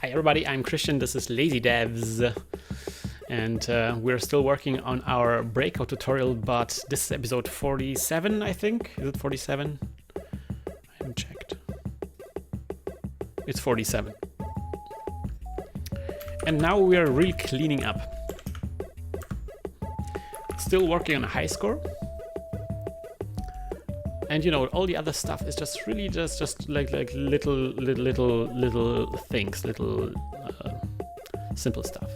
Hi everybody, I'm Christian, this is Lazy Devs, and we're still working on our Breakout tutorial, but this is episode 47, I think. Is it 47? I haven't checked. It's 47. And now we are really cleaning up. Still working on a high score. And you know, all the other stuff is just really just like little things, little simple stuff.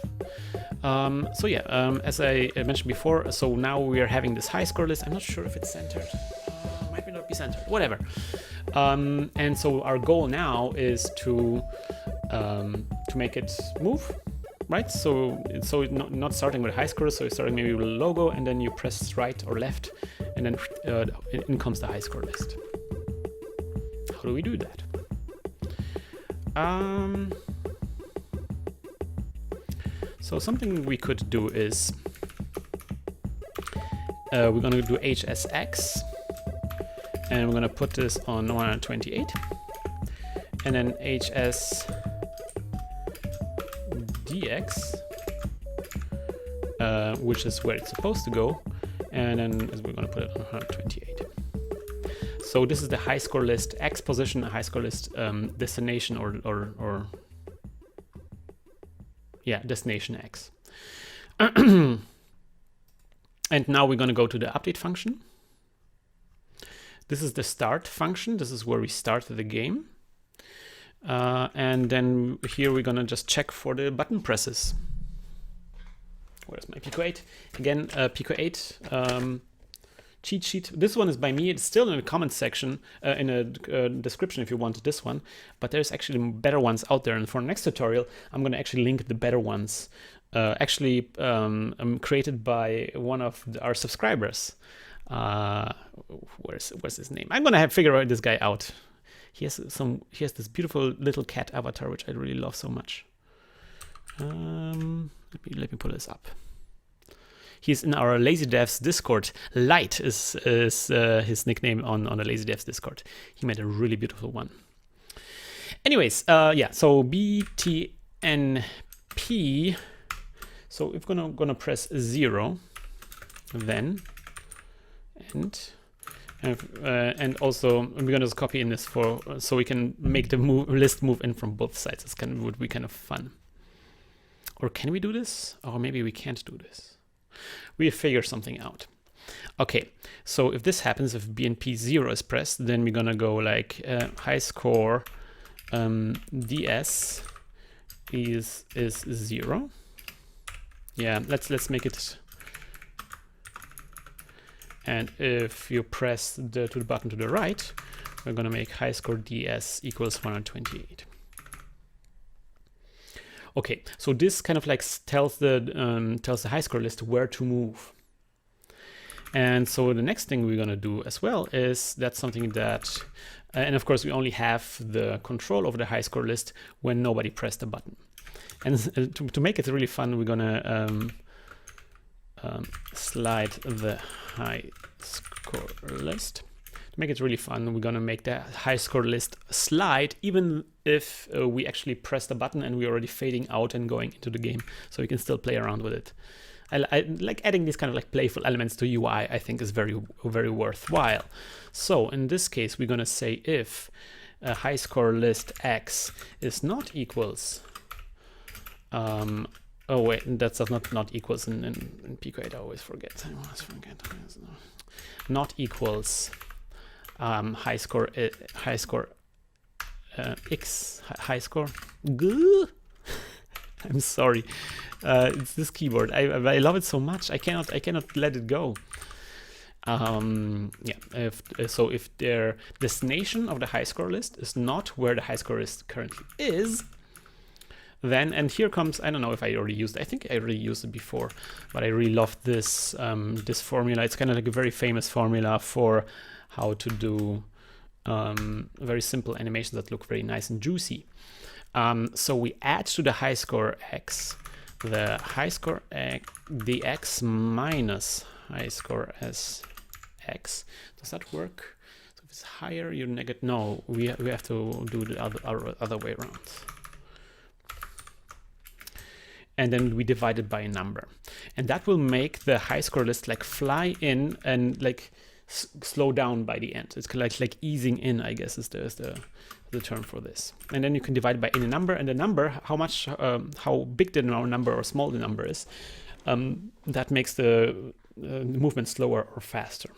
So yeah, as I mentioned before, so now we are having this high score list. I'm not sure if it's centered. Might not be centered. Whatever. And so our goal now is to make it move. Right, so not starting with a high score, so you're starting maybe with a logo, and then you press right or left, and then in comes the high score list. How do we do that? So something we could do is we're going to do HSX, and we're going to put this on 128, and then HS DX, which is where it's supposed to go, and then we're going to put it on 128. So this is the high score list X position, a high score list destination or yeah, destination X. And now we're going to go to the update function. This is the start function. This is where we start the game. And then here we're gonna just check for the button presses. Where's my Pico-8? Again, Pico-8 cheat sheet. This one is by me. It's still in the comment section, in a description if you want this one. But there's actually better ones out there. And for the next tutorial, I'm gonna actually link the better ones. Created by one of our subscribers. Where's his name? I'm gonna figure this guy out. He has this beautiful little cat avatar, which I really love so much. Let me pull this up. He's in our Lazy Devs Discord. Light is his nickname on the Lazy Devs Discord. He made a really beautiful one. Anyways, yeah. So BTNP. So if we're gonna press 0, then and also we're gonna just copy in this so we can make the list move in from both sides. It's would be kind of fun. Or can we do this? Or maybe we can't do this. We figure something out. Okay, so if this happens, if BNP 0 is pressed, then we're gonna go like high score DS is 0. Yeah, let's make it. And if you press the button to the right, we're going to make high score DS equals 128. Okay, so this kind of like tells the high score list where to move. And so the next thing we're going to do as well is that's something that, and of course we only have the control over the high score list when nobody pressed the button. And to make it really fun, we're going to slide the high score list. To make it really fun, we're gonna make the high score list slide even if we actually press the button and we're already fading out and going into the game, so we can still play around with it. I like adding these kind of like playful elements to UI. I think is very worthwhile. So in this case, we're gonna say if high score list X is not equals oh wait, that's not equals in Pico-8. I always forget. Not equals high score X high score. I'm sorry. It's this keyboard. I love it so much. I cannot let it go. Yeah. If their destination of the high score list is not where the high score list currently is, then, and here comes, I don't know if I already used it. I think I already used it before, but I really love this this formula. It's kind of like a very famous formula for how to do very simple animations that look very nice and juicy. So we add to the high score X the high score DX minus high score as X. Does that work? So if it's higher, you negate. No, we have to do the other way around. and then we divide it by a number. And that will make the high score list like fly in and like slow down by the end. It's like easing in, I guess, is the term for this. And then you can divide it by any number, and the number, how big the number or small the number is, that makes the movement slower or faster.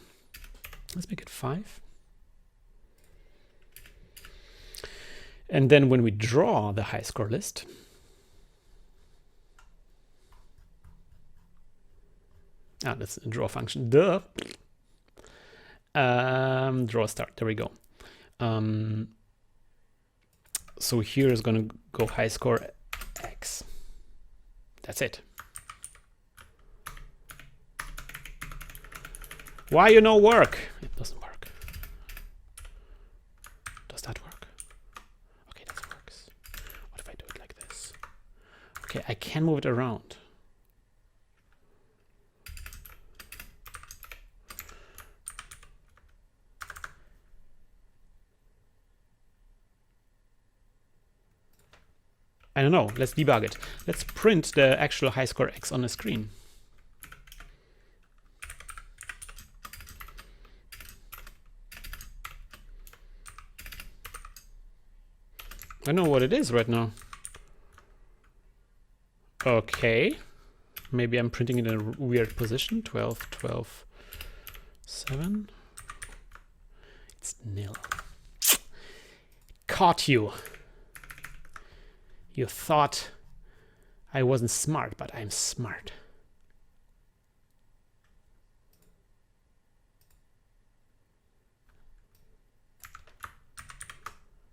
Let's make it 5. And then when we draw the high score list, that's a draw function. Duh. Draw start. There we go. So here is going to go high score X. That's it. Why you no work? It doesn't work. Does that work? Okay, that works. What if I do it like this? Okay, I can move it around. I don't know. Let's debug it. Let's print the actual high score X on the screen. I don't know what it is right now. Okay. Maybe I'm printing it in a weird position. 12, 12, 7. It's nil. Caught you. You thought I wasn't smart, but I'm smart.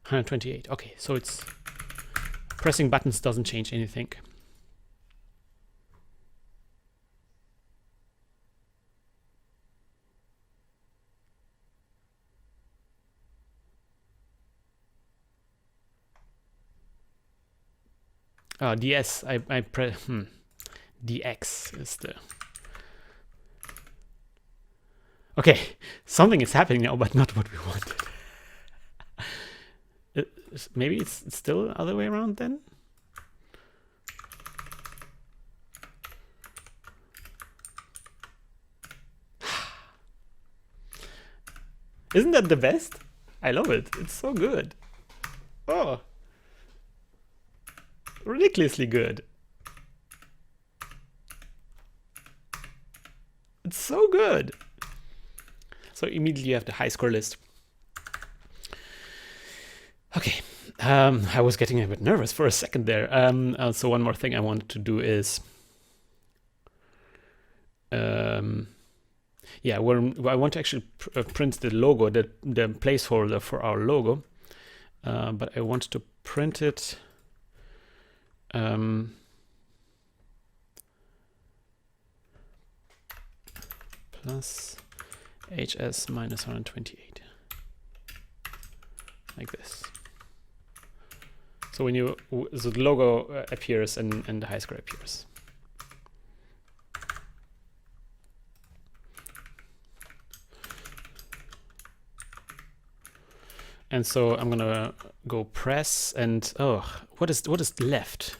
$128. Okay, so it's pressing buttons doesn't change anything. DS, I press DX is the. Okay, something is happening now, but not what we wanted. Maybe it's still the other way around then? Isn't that the best? I love it. It's so good. Oh. Ridiculously good. It's so good. So immediately you have the high score list. Okay, I was getting a bit nervous for a second there. So one more thing I wanted to do is, yeah, I want to actually print the logo, the placeholder for our logo, but I want to print it. Plus HS minus 128, like this. So when the logo appears and the high score appears. And so I'm gonna go press and what is left?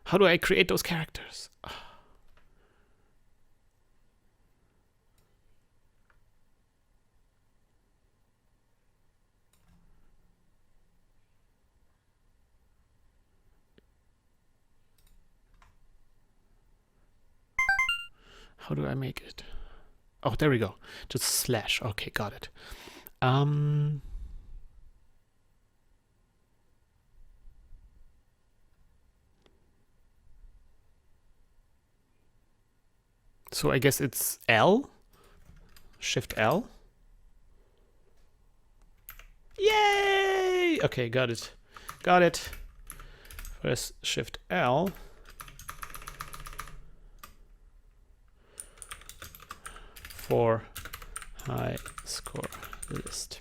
How do I create those characters? How do I make it? Oh, there we go. Just slash. Okay, got it. So I guess it's L. Shift L. Yay! Okay, got it. Got it. Press Shift L. For high score list.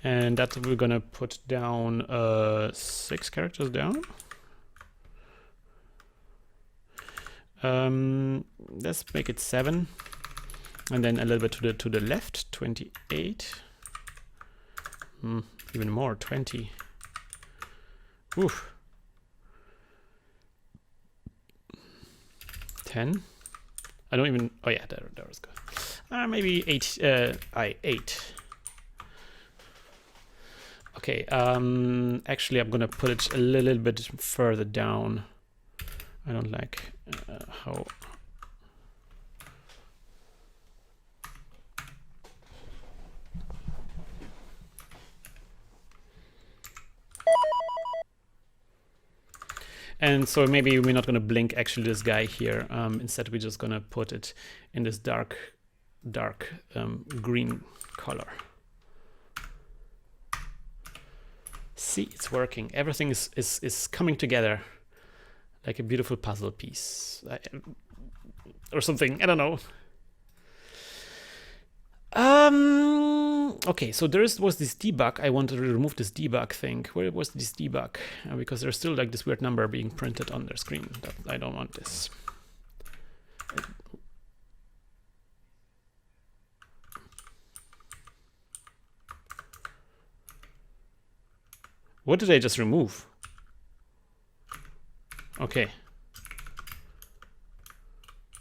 And that we're gonna put down 6 characters down. Let's make it 7, and then a little bit to the left, 28. Even more, 20. Oof. 10. I don't even. Oh yeah, there was good. Maybe 8. 8. Okay. Actually, I'm gonna put it a little bit further down. I don't like how. And so maybe we're not going to blink actually this guy here. Instead, we're just going to put it in this dark green color. See, it's working. Everything is coming together like a beautiful puzzle piece or something. I don't know. Okay, so was this debug. I wanted to remove this debug thing. Where was this debug? Because there's still like this weird number being printed on their screen. I don't want this. What did I just remove? Okay.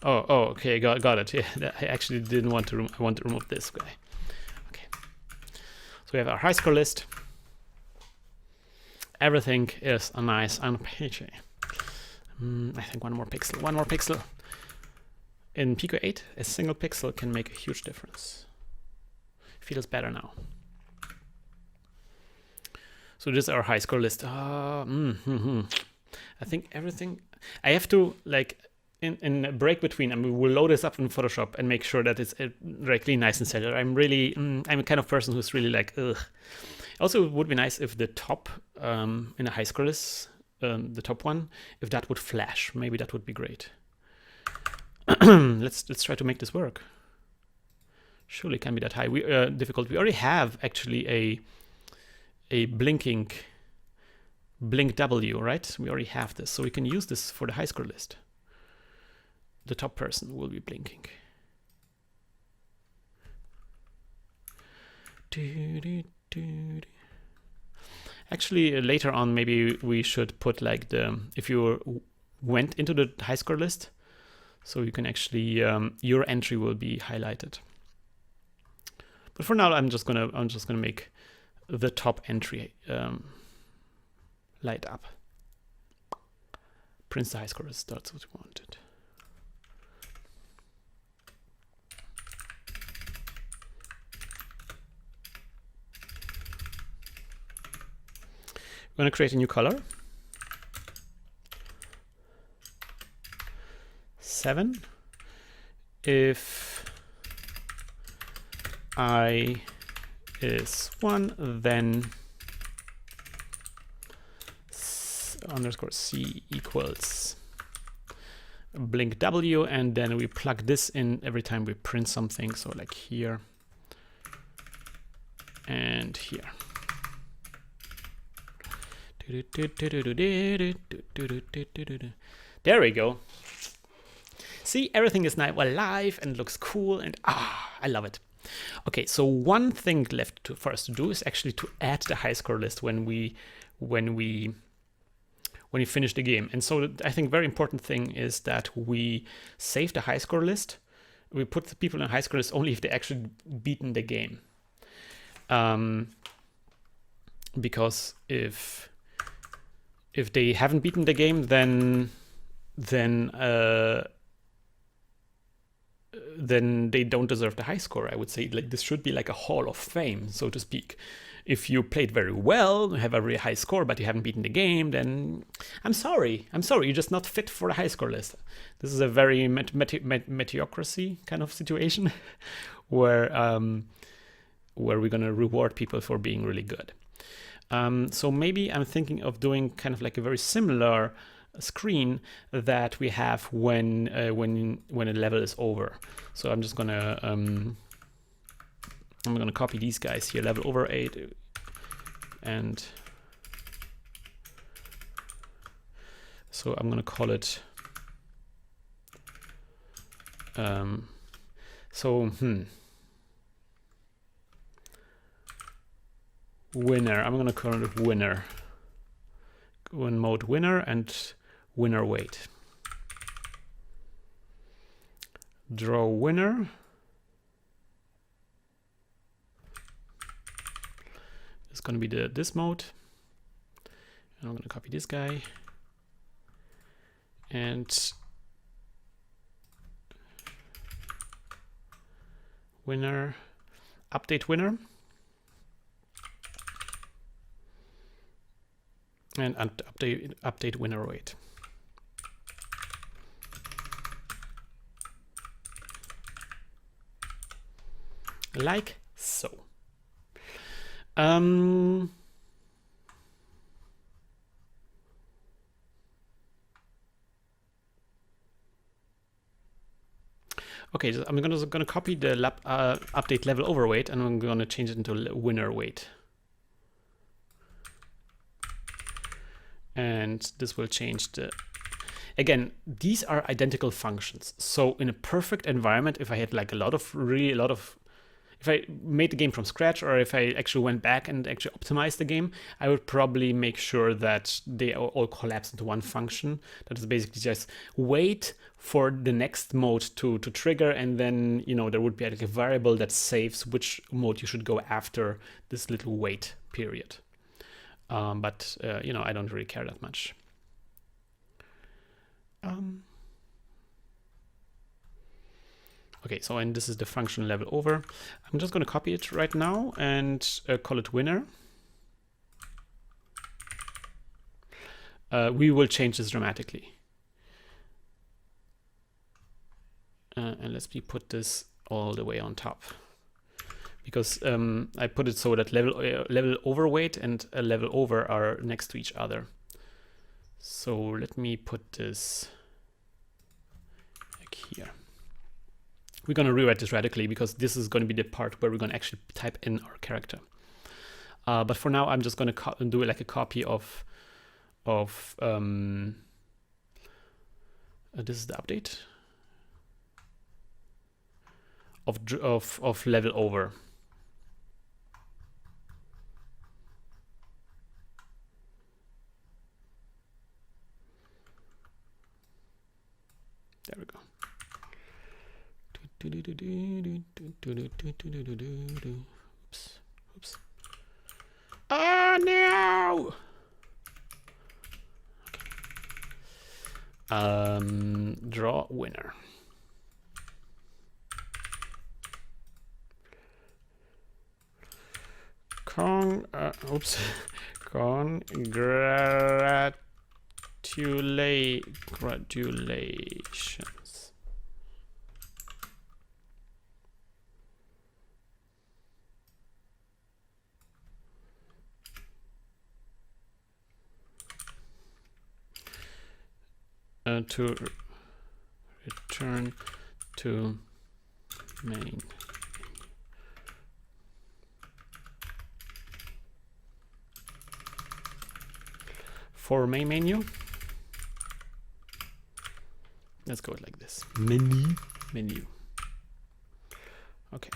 Oh, okay, got it. Yeah, I actually didn't want to. I want to remove this guy. Okay. So we have our high score list. Everything is nice and peachy. I think one more pixel. One more pixel. In Pico-8, a single pixel can make a huge difference. Feels better now. So this is our high score list. I think everything. I have to like. In a break between, and we will load this up in Photoshop and make sure that it's directly nice and cellular. I'm a kind of person who's really like, ugh. Also, it would be nice if the top in a high score list, the top one, if that would flash. Maybe that would be great. Let's try to make this work. Surely it can't be that high. Difficult. We already have actually a blink W, right? We already have this, so we can use this for the high score list. The top person will be blinking. Actually, later on, maybe we should put like if you went into the high score list, so you can actually your entry will be highlighted. But for now, I'm just gonna make the top entry light up. Prints the high score list. That's what we wanted. We're going to create a new color. 7. If I is 1, then underscore C equals blink W, and then we plug this in every time we print something. So like here and here. There we go. See, everything is now alive and looks cool, and I love it. Okay, so one thing left for us to do is actually to add the high score list when we finish the game. And so I think very important thing is that we save the high score list. We put the people in a high score list only if they actually beaten the game. Because if they haven't beaten the game, then they don't deserve the high score. I would say like this should be like a hall of fame, so to speak. If you played very well, have a really high score, but you haven't beaten the game, then I'm sorry, you're just not fit for the high score list. This is a very meritocracy kind of situation where we're gonna reward people for being really good. So maybe I'm thinking of doing kind of like a very similar screen that we have when a level is over. So I'm just gonna I'm gonna copy these guys here. Level over 8 and so I'm gonna call it winner. I'm gonna call it winner. Win mode winner and winner weight. Draw winner. It's gonna be this mode. And I'm gonna copy this guy. And winner, update winner. And update winner weight. Like so. Okay, so I'm gonna copy the update level overweight, and I'm gonna change it into winner weight. And this will change the. Again, these are identical functions. So in a perfect environment, if I had like if I made the game from scratch, or if I actually went back and actually optimized the game, I would probably make sure that they all collapse into one function. That is basically just wait for the next mode to trigger, and then there would be like a variable that saves which mode you should go after this little wait period. But I don't really care that much. Okay, so and this is the function level over. I'm just going to copy it right now and call it winner. We will change this dramatically. And let's put this all the way on top. Because I put it so that level overweight and level over are next to each other. So let me put this like here. We're going to rewrite this radically because this is going to be the part where we're going to actually type in our character. But for now, I'm just going to do like a copy of this is the update of level over. There we go. Oops. Oh no! Okay. Draw winner. Congratulations. To return to main. For main menu, let's go like this. Menu. Okay.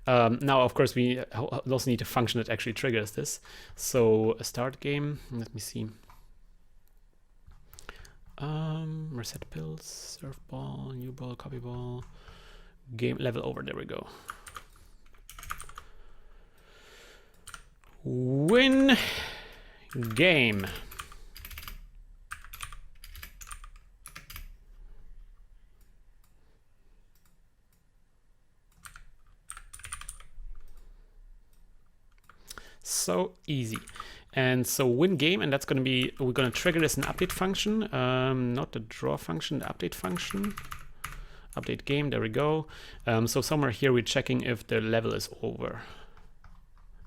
Now, of course, we also need a function that actually triggers this. So a start game. Let me see. Reset pills, serve ball, new ball, copy ball, game level over. There we go. Win game. So easy. And so win game, and that's going to be, we're going to trigger this in update function, not the draw function, the update function. Update game, there we go. So somewhere here we're checking if the level is over.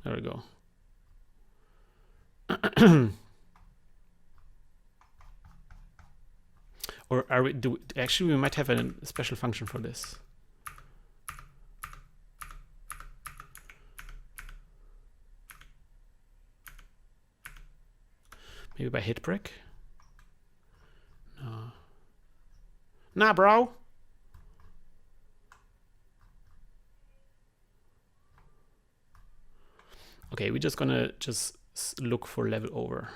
There we go. Or are we, actually we might have a special function for this. Maybe by hit brick? No. Nah, bro. Okay, we're just gonna look for level over.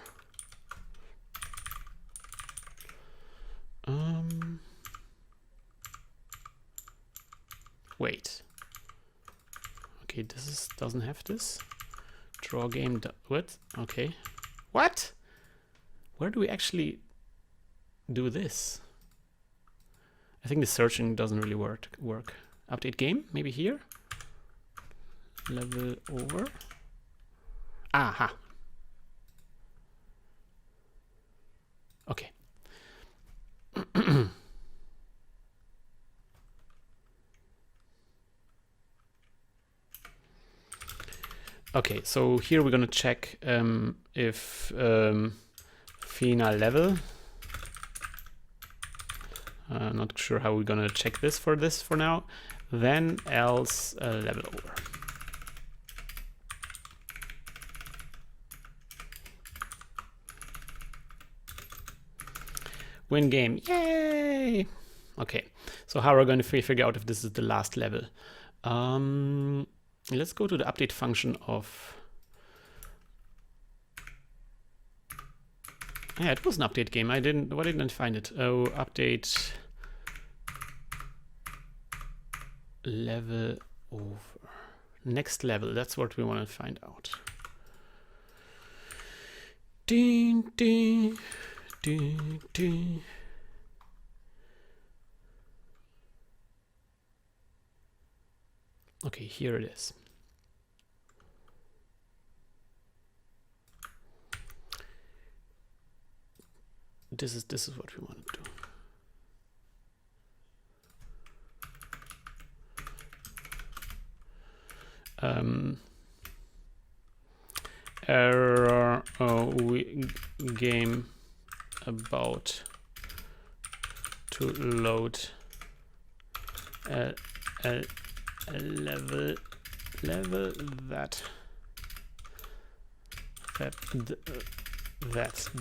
Wait. Okay, this doesn't have this. Draw game. What? Okay. What? Where do we actually do this? I think the searching doesn't really work. Update game? Maybe here? Level over. Aha. Okay. Okay, so here we're gonna check if Fina level. Not sure how we're gonna check this for now. Then else level over. Win game, yay! Okay, so how are we going to figure out if this is the last level? Let's go to the update function of... Yeah, it was an update game. Why didn't I find it? Oh, update level over. Next level, that's what we want to find out. Ding, ding, ding, ding. Okay, here it is. This is what we want to do. Error game about to load a level that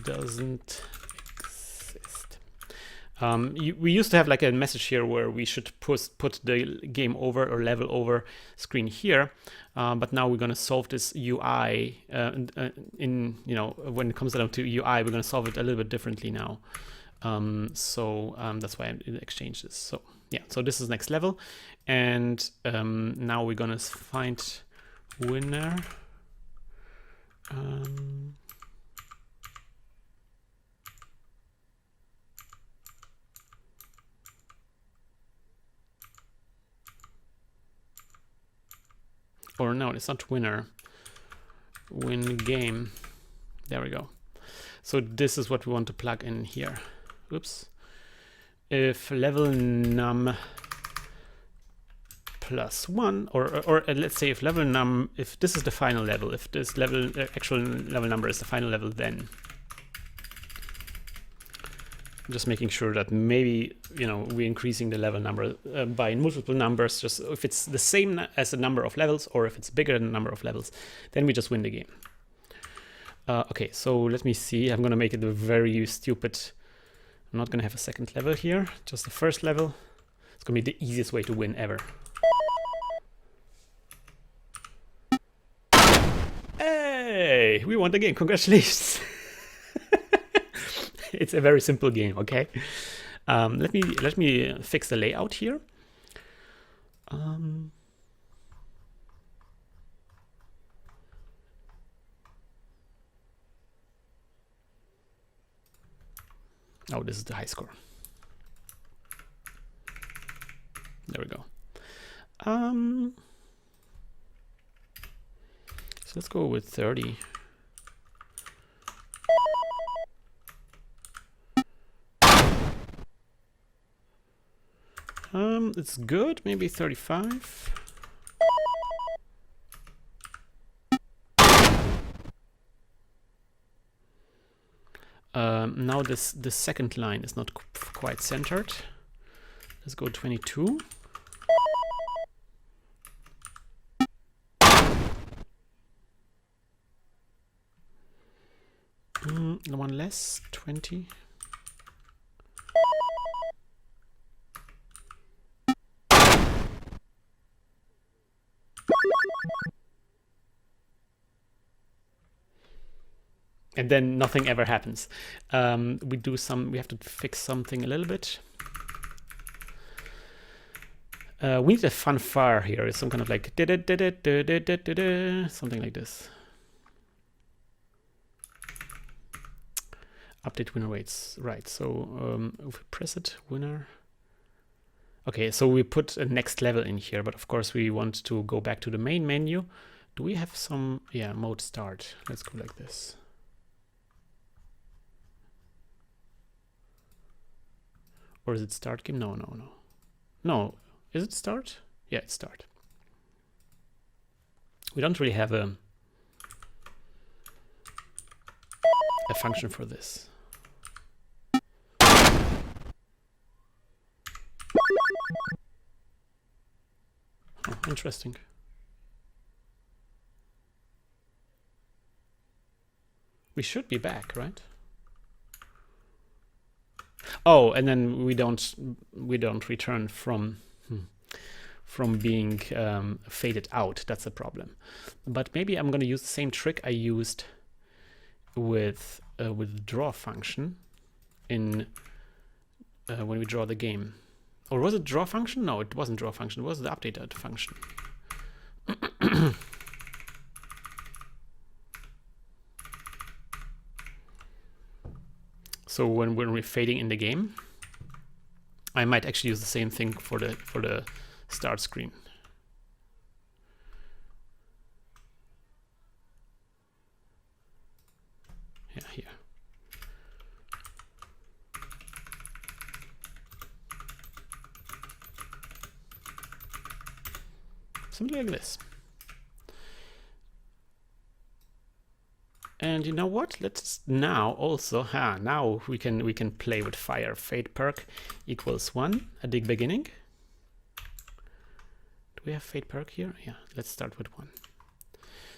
doesn't exist. We used to have like a message here where we should put the game over or level over screen here, but now we're going to solve this UI in, you know, when it comes down to UI, we're going to solve it a little bit differently now. That's why I exchanged this. So yeah, so this is next level, and now we're going to find winner. Or no, it's not winner. Win game. There we go. So this is what we want to plug in here. Oops. If level num plus 1, or let's say if level num, if this is the final level, if this level actual level number is the final level, then just making sure that maybe, you know, we're increasing the level number by multiple numbers. Just if it's the same as the number of levels, or if it's bigger than the number of levels, then we just win the game. Okay, so let me see. I'm gonna make it a very stupid. I'm not gonna have a second level here, just the first level. It's gonna be the easiest way to win ever. Hey, we won the game. Congratulations. It's a very simple game, okay? Let me fix the layout here. Oh, this is the high score. There we go. So let's go with 30. It's good, maybe 35. Now the second line is not quite centered. Let's go 22. one less, 20. And then nothing ever happens. We have to fix something a little bit. We need a fanfare here. It's some kind of like something like this. Update winner weights. Right. So if we press it, winner. Okay, so we put a next level in here, but of course we want to go back to the main menu. Do we have some? Yeah, mode start. Let's go like this. Or is it start game? No. No, is it start? Yeah, it's start. We don't really have a function for this. Oh, interesting. We should be back, right? Oh, and then we don't return from being faded out. That's a problem. But maybe I'm going to use the same trick I used with the draw function in when we draw the game. Or was it draw function? No, it wasn't draw function. It was the updated function. So when we're fading in the game, I might actually use the same thing for the start screen. Yeah, here. Something like this. And you know what? Let's now also now we can play with fire. Fade perk equals 1 at the beginning. Do we have fade perk here? Yeah, let's start with 1.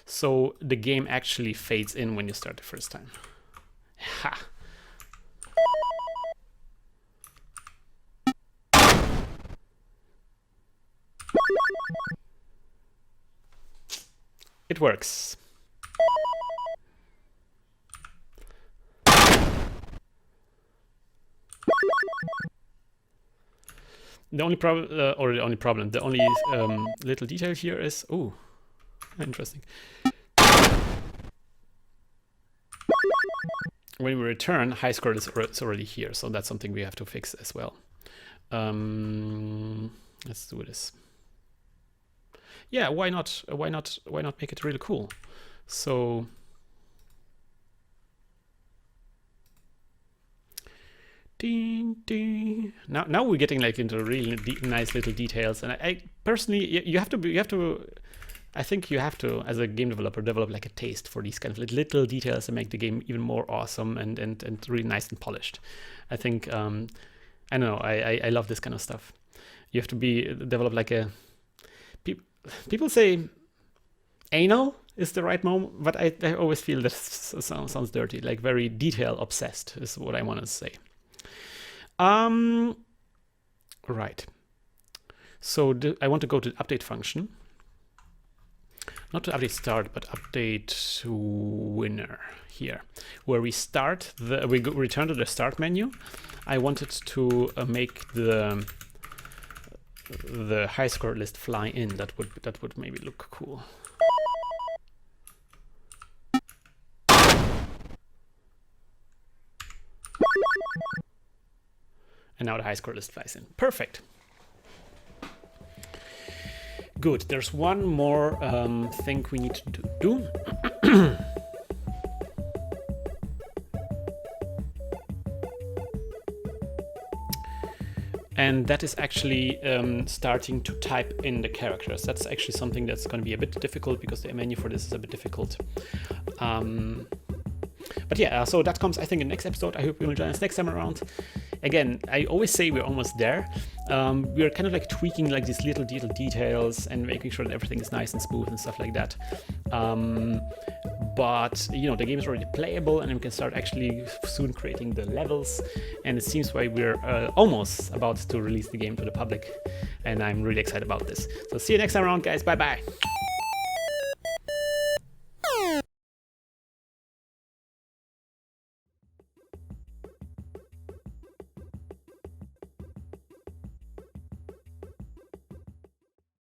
So the game actually fades in when you start the first time. Ha! It works. The only problem, the only little detail here is, oh, interesting. When we return, high score is already here, so that's something we have to fix as well. Let's do this. Yeah, why not? Why not make it really cool? So. Ding, ding. Now we're getting like into really nice little details, and I personally, you have to. I think you have to, as a game developer, develop like a taste for these kind of little details and make the game even more awesome and really nice and polished. I think I don't know. I love this kind of stuff. You have to develop like a. People say anal is the right moment, but I always feel that sounds dirty. Like very detail obsessed is what I want to say. Right. So I want to go to the update function. Not to update start, but update winner here, where we start we return to the start menu. I wanted to make the high score list fly in. That would maybe look cool. And now the high score list flies in. Perfect. Good. There's one more thing we need to do. And that is actually starting to type in the characters. That's actually something that's going to be a bit difficult because the menu for this is a bit difficult. But yeah, so that comes, I think, in the next episode. I hope you will join us next time around. again, I always say we're almost there. We're kind of like tweaking like these little details and making sure that everything is nice and smooth and stuff like that. But you know, the game is already playable, and we can start actually soon creating the levels. And it seems like we're almost about to release the game to the public, and I'm really excited about this. So see you next time around, guys. Bye bye.